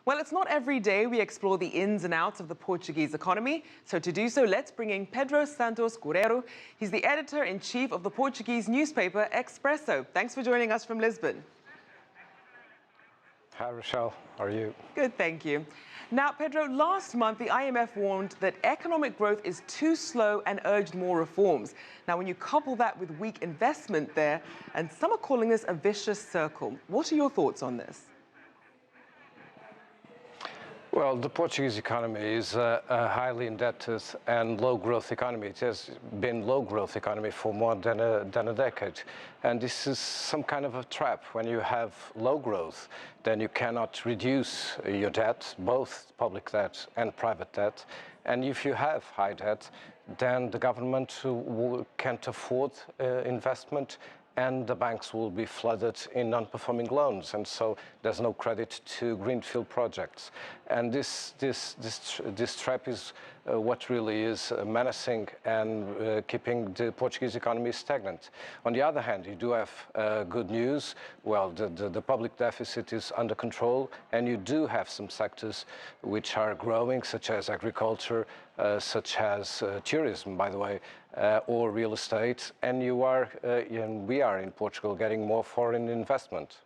Well, it's not every day we explore the ins and outs of the Portuguese economy. So to do so, let's bring in Pedro Santos Guerreiro. He's the editor-in-chief of the Portuguese newspaper-Expresso. Thanks for joining us from Lisbon. Hi, Rachelle. How are you? Good, thank you. Now, Pedro, last month, the IMF warned that economic growth is too slow and urged more reforms. Now, when you couple that with weak investment there, and some are calling this a vicious circle. What are your thoughts on this? Well, the Portuguese economy is a highly indebted and low-growth economy. It has been low-growth economy for more than a decade. And this is some kind of a trap. When you have low growth, then you cannot reduce your debt, both public debt and private debt. And if you have high debt, then the government can't afford investment, and the banks will be flooded in non-performing loans, and so there's no credit to greenfield projects. And this trap is what really is menacing and keeping the Portuguese economy stagnant. On the other hand, you do have good news. Well, the public deficit is under control, and you do have some sectors which are growing, such as agriculture, such as tourism, by the way, or real estate, and we are in Portugal getting more foreign investment.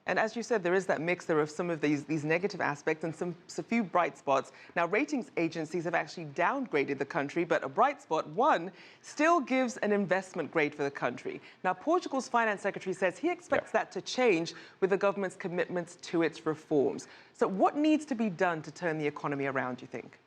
And as you said, there is that mixture of some of these negative aspects and a few bright spots. Now, ratings agencies have actually downgraded the country, but a bright spot, one, still gives an investment grade for the country. Now, Portugal's finance secretary says he expects that to change with the government's commitments to its reforms. So what needs to be done to turn the economy around, do you think?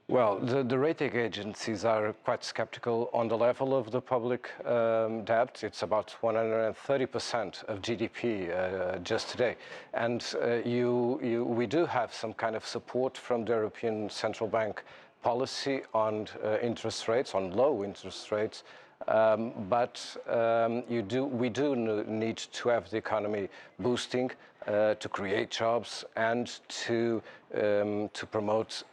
Well, the rating agencies are quite skeptical on the level of the public debt. It's about 130% of GDP just today. And we do have some kind of support from the European Central Bank policy on interest rates, on low interest rates. But we do need to have the economy boosting to create jobs and to promote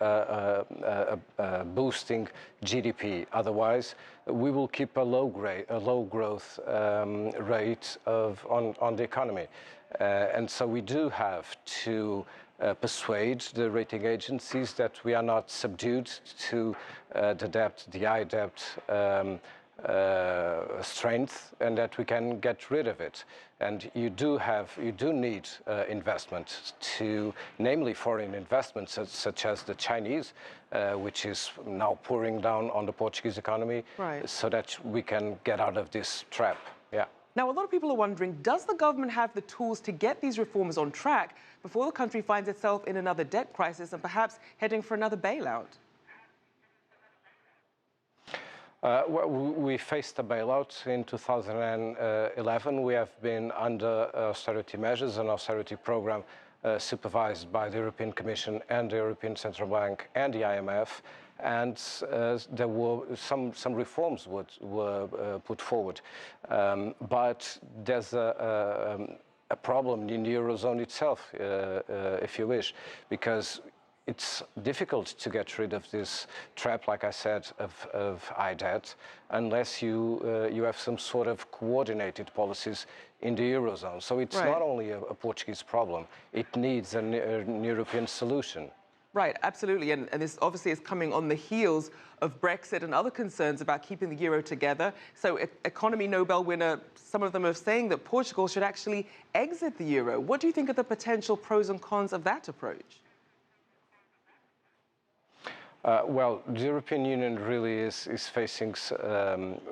boosting GDP. Otherwise, we will keep a low growth rate on the economy. And so we do have to persuade the rating agencies that we are not subdued to the high debt strength, and that we can get rid of it. And you do need investment, namely foreign investments such as the Chinese, which is now pouring down on the Portuguese economy, right, so that we can get out of this trap. Yeah. Now, a lot of people are wondering, does the government have the tools to get these reforms on track before the country finds itself in another debt crisis and perhaps heading for another bailout? Well, we faced a bailout in 2011. We have been under austerity measures, an austerity program supervised by the European Commission and the European Central Bank and the IMF. And there were some reforms were put forward. But there's a problem in the Eurozone itself, if you wish, because it's difficult to get rid of this trap, like I said, of high debt, unless you have some sort of coordinated policies in the Eurozone. So it's not only a Portuguese problem, it needs a European solution. Right, absolutely. And this obviously is coming on the heels of Brexit and other concerns about keeping the euro together. So economy Nobel winner, some of them are saying that Portugal should actually exit the euro. What do you think are the potential pros and cons of that approach? Well, the European Union really is facing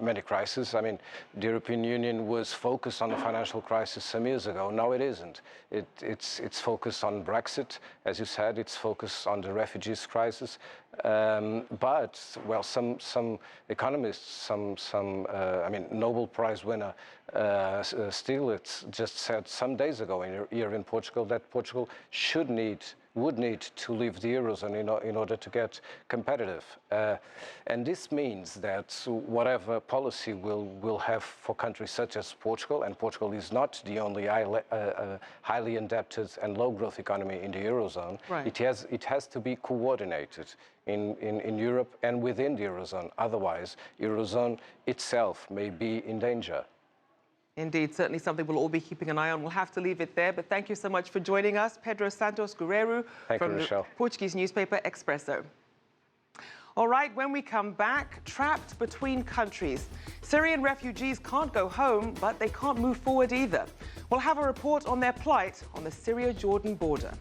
many crises. I mean, the European Union was focused on the financial crisis some years ago. Now it isn't. It's focused on Brexit, as you said. It's focused on the refugees crisis. But, well, some economists, I mean, Nobel Prize winner Stiglitz just said some days ago here in Portugal that Portugal would need to leave the Eurozone in order to get competitive. And this means that whatever policy we'll have for countries such as Portugal, and Portugal is not the only highly indebted and low-growth economy in the Eurozone, it has to be coordinated in Europe and within the Eurozone. Otherwise, Eurozone itself may be in danger. Indeed, certainly something we'll all be keeping an eye on. We'll have to leave it there, but thank you so much for joining us. Pedro Santos Guerreiro from the Portuguese newspaper-Expresso. All right, when we come back, trapped between countries. Syrian refugees can't go home, but they can't move forward either. We'll have a report on their plight on the Syria-Jordan border.